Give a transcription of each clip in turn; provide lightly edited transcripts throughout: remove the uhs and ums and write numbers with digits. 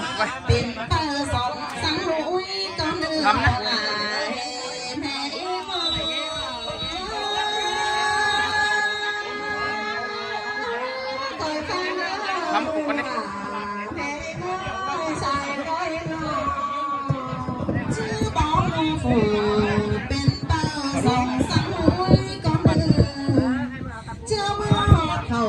ำไปเป็นเปิดสองสังหุยก็เนื้อลายแม่มอทำกูกันนี่ใส่ร้อยชื่อบอกฟูเป็นเปิดสองสังหุยก็เนื้อเชื่อเมื่อเขา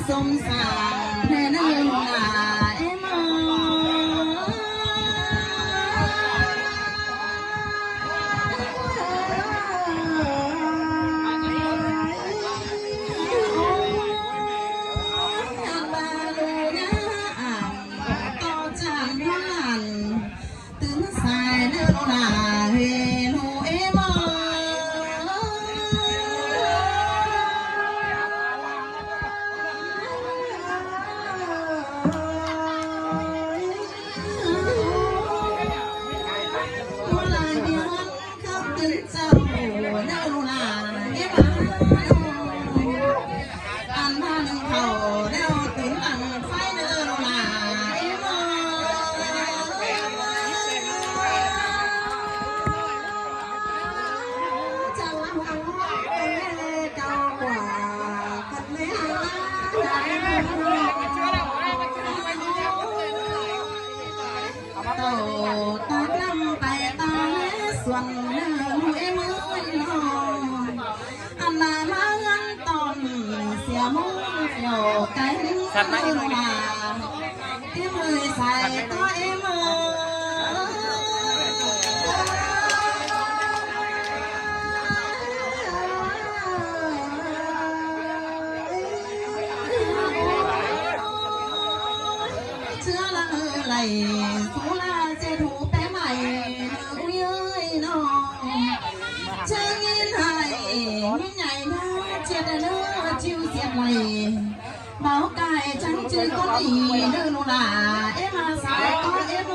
สมสารแน่นอนเอ็มต่อจากนั้นตื่นสายเนื้อหนาเฮโลเอ็มตาดำไปตาส่วนเนื้อเอ็มอันนามาเงินตอนเสียมุ่งเสียวไก่นึ่งมาที่มือใส่ตัวเอ็มเชื่อละไหลสุราเจถูแป้ใหม่อุ้ยเอ้ยน้องเชื่องินให้ยิ่งใหญ่นะเจ็ดเนื้อจิ้วเสียบไหลเบาไก่จังจื้อก็ดีเนื้อลูลาเอ็มมาสายก็เอ็ม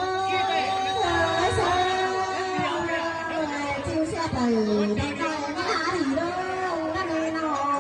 จิ้วเสียบไหลได้ไก่มาหาดีเด้อนั่นเลยน้อง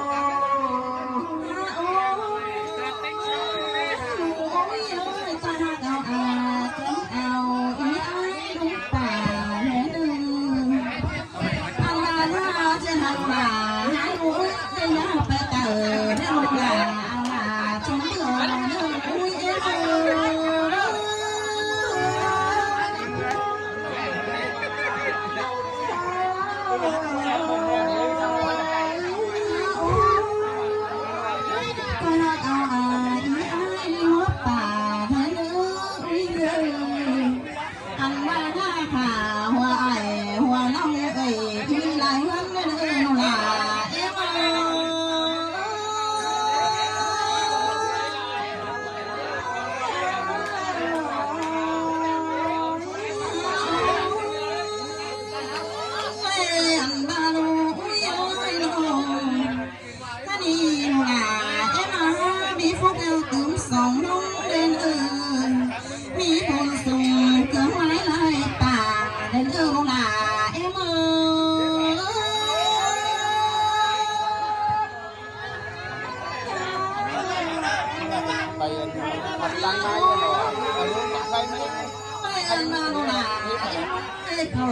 เขา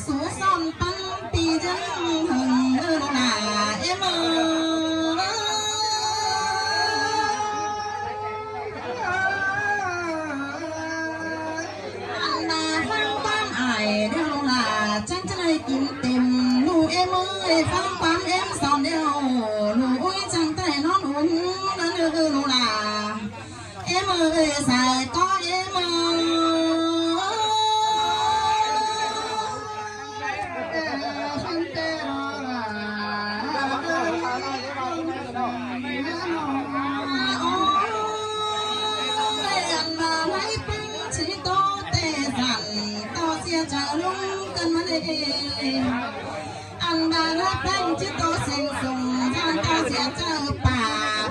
สู้ซ้อมตั้งปีจังหึงเนื้อหนาเอ็มอันนาฟังบ้านไอเนื้อหนาจังจะได้กินเต็มลูกเอ็มฟังความเอ็มสอนเดียวลูกอุ้ยจังแต่น้องหุ่นเนื้อหนาเอ็มใส่ก็เอ็มจะลุงกันมาเลยอันดาลักตั้งจิตโตเสียงส่งทางตาเสียเจอป่า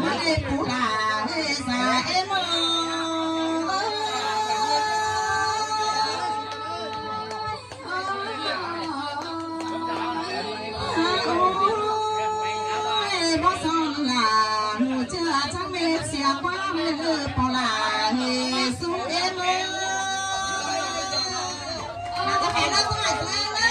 มาเลยปูลาเฮสาเอ็มอ ปอลาเฮสุเอโลน่าจะเป็นนักสมัยแล้วนะ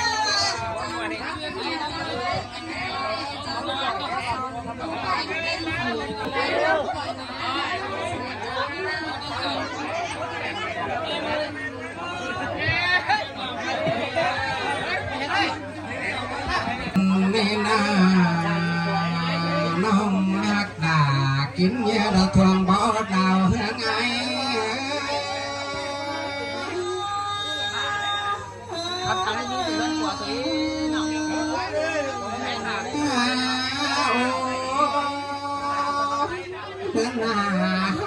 แม่นาน้องนักด่ากินเยอะเราทวงบ่ดาวเฮืองไงครับทำให้ยิ่งเป็นกว่าตัวนี้หน่อยเพื่อนหน้า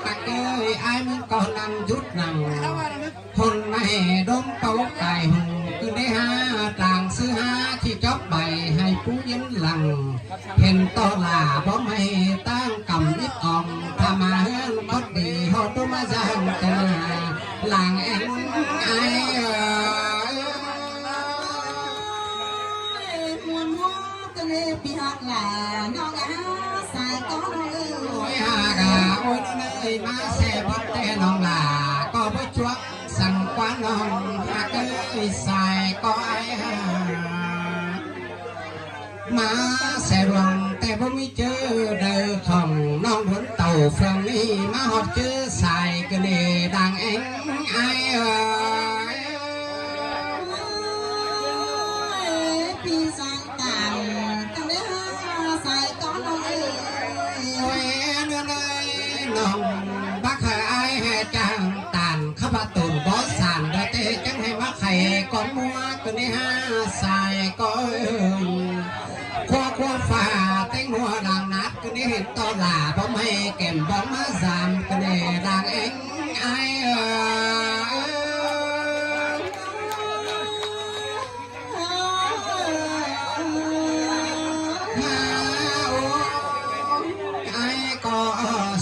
ตะเกยไอ้มึงก็นำยุดนั่งคนในดมเป่าไก่หงคือได้หาต่างซื้อหาที่จอบใบให้ผู้ยินหลังเห็นต่อหลาบ่ไม่ตั้งกำนิดอ่องทำมาเฮือนพอดีหอดมาจางกันหลังเอ็นไอมวนหัวกันเลยปีหักหลาน้องอาสายก้อนเลย โอ้ยหากาโอ้ยเลยมาแซ่บแต่น้องหลาก็บ่จวกสั่งกว่าน้องหากเอ้ยสายก็ไอมาแซ่บลงแต่บ่มีเจอเด้อของน้องล้นเต่าฟังนี้มาหอดเจอสายก็เลยดังเอ็งไอปีสังต่างกันเลยสายก้อนเลย โอ้ยเนื้อเลยน้องบักไอให้จังตันข้าพตุนบอสสานได้เตจังให้ว่าไข่ก้อนมัวก็ได้หาสายก็ควาฝ่าเต้งหัวดังนัดก็ได้เห็นตอหลาเพราะไม่แก่มบ้องมาสามก็ได้ดังเอ็งไอไอก็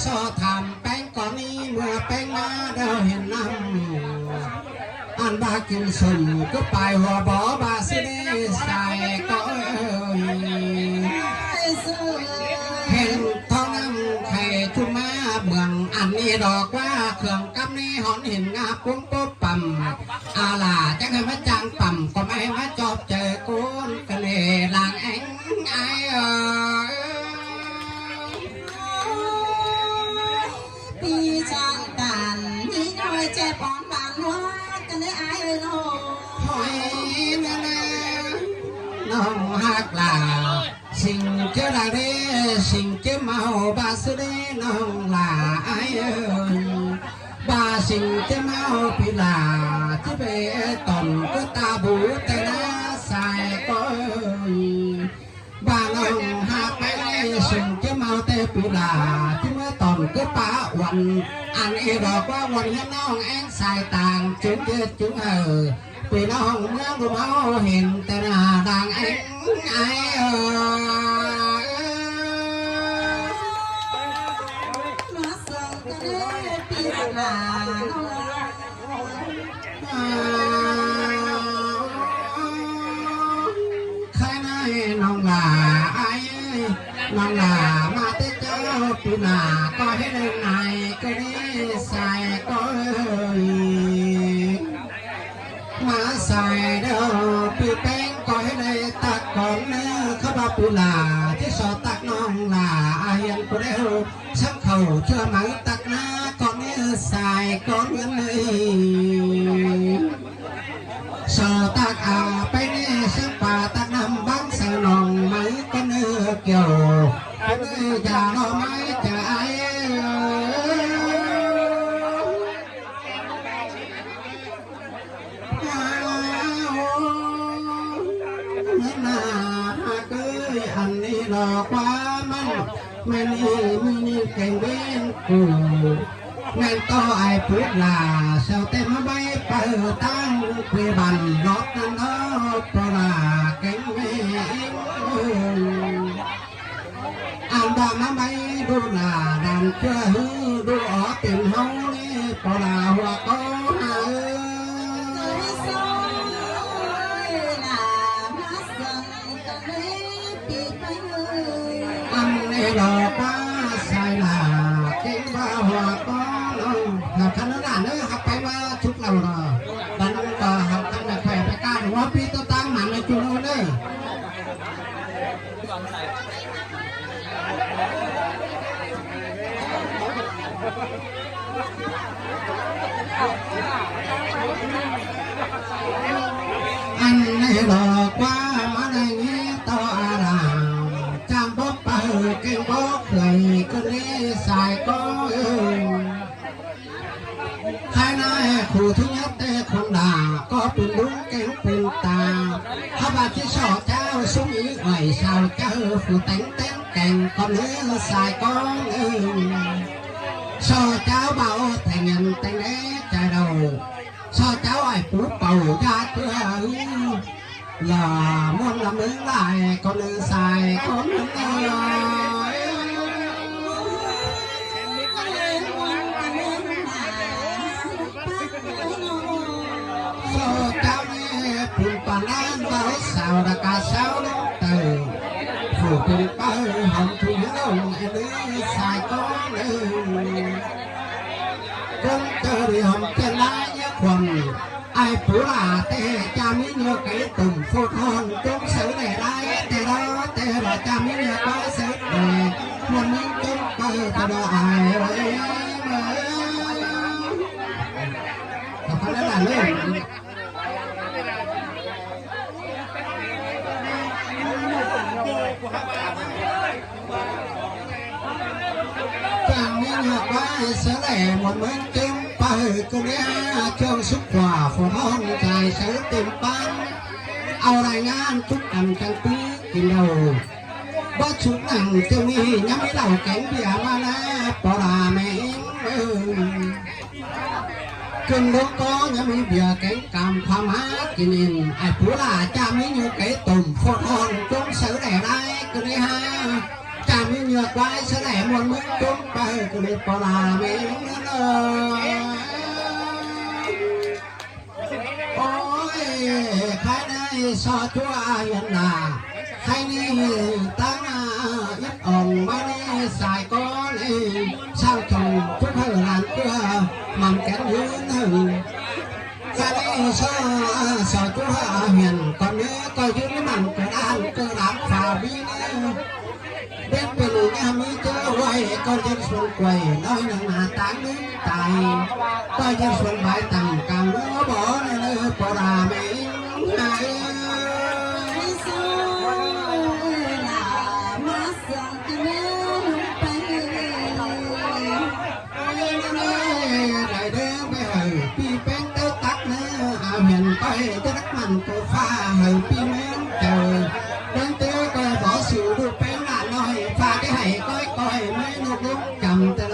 สอทำแป้งก่อนนี้เมื่อแป้งมาเดาเห็นน้ำอันบากินสมก็ไปหัวบ่อบาสิได้ใส่ก็เห็นท้องน้ำไข่ชุ่มมาเมืองอันนี้ดอกว่าเครื่องกับนี่หอนเห็นงาปุ้งปุ๊บปั๊มอาล่าจะให้มาจางปั๊มก็ไม่มาจอบเจอกูนกันเลยลางเอ็งไอปีจังตันนี่น้อยเจ็บปอนบานหัวกันเลยอายเลยน้องหอยนั่นนะน้องหักลาสิ่งเจ้าได้สิ่งเจ้าเมาบาสุดน้องลาไอบาสิ่งเจ้าเมาพิลาที่ไปตอนก็ตาบูแต่หน้าใส่ก็บาน้องหักไปสิ่งเจ้าเมาแต่พิลาที่เมื่อตอนก็ป้าวันอันเอบอกว่าวันให้น้องแองใส่ต่างจุดเดือดจุดพี่น้องเมื่อกูเมาเห็นแต่หน้าดังเอ็งไอมาส่งกันเลยปีหลาน้องใครนายน้องลาไอน้องลามาแต่เจ้าปีหน้าก็ให้เดินไหนก็ได้ใส่ก็มาใส่เด้อปีแป้งก็ให้ได้ตักก่อนเนื้อข้าบาปูลาที่สอตักน้องลาเฮียนกูได้ช่างเขาเชื่อไหมตักหน้าก่อนเนื้อใส่ก่อนเงินเลยสอตักเอาไปเนี่ยช่างป่าตักน้ำบังใส่น้องไหมก็เนื้อเกี่ยวเนื้อจะรอไหมจะไออันนี้หลอกว่ามันไม่มีเก่งเว้นกูแม่ต่อไอ้พุทธลาเสาเต็มใบเปิดตั้งเพื่อบันรถนั้นเนาะปลาเก่งเว้นอันดามาใบดูลาดันเชื่อหูดูออกเป็นเฮานี่ปลาหัวก็หาหลอกว่าใส่ลาเก่งบ้าหัวก็ อันนี้หลอกว่ามาในนี้ต่ออารามจำบ่เปิดเก่งบ่เคยก็นี้สายก็ใครนายขู่ทุกยัดแต่คนด่าก็เป็นลุงเก่งเป็นตาเขาบาที่ชอบเจ้าสุ้มอีกไหวชาวเจ้าผู้แต่งเต้นแก่งก็เนื้อสายก็ชอบเจ้าเบาแต่เงินแต่งเล็กใจเราชอบเจ้าไอ้ปุ๊บเป่ายาเพื่อlà muốn làm đứng lại con nữ xài con nữ so cao nghe phun toàn ăn bao sao đã cả sao đó từ phủ cùng bao hồng thu đông em nữ xài con nữ con tơ đi hồng trên lá nhớ quần ai phủ là tê cha mi nhớ cái tùng phốt hòn trong sở để đây tê đó tê là cha mi nhớ có sở để muốn mình trong cơ ta đó ai ơi không phải là luôn cha mi nhớ có sở để muốn mình trongก็เนี้ยเชิงสุขกว่าฝนห้องใจเสือเต็มปันเอารายงานทุกอันกันปีกินเราบ่ชุดหนังจะมียังไม่เหล่าแก่งเบียมาแล้วปลาแม่ขึ้นรถก็ยังมีเบียแก่งกำความหากินเองไอ้ผู้ล่าจะมีอยู่ไก่ตุ่มฝนห้องจงเสือแดดได้ก็เนี้ยจะมีเหงือกไว้เสือแดดมวนมึงจงไปก็เนี้ยปลาแม่โอ้ยใครได้สอชัวยันดาใครนี่ตั้งยัดอ่องมานี่สายก้อนสร้างจงทุกเพื่อหลานเพื่อมันแก่นยืนใครได้สอชัวเห็นก่อนนี้ก็ยืนมันกระด้างกระดานฝ่าบีนี่เป็นเป็นงามีเจอไว้ก็จะส่วนกล้วยน้อยหนึ่งหาตังนึงตายก็จะส่วนใบต่างกลางเนื้อบ่อในเนื้อปลาไม่ไงโซลามาสั่งกันเนื้อไปได้เด้อไปเฮ้ยปีเป็นเต้าตักเนื้อเอาเห็นไปจะรักมันตัวฟ้าเฮ้ยปีเม้นเจอเดินเต้าก็บ่สิวดูเป็นหลานน้อยฟ้าได้ให้ก้อยก้อยไม่นกลุกจำแต่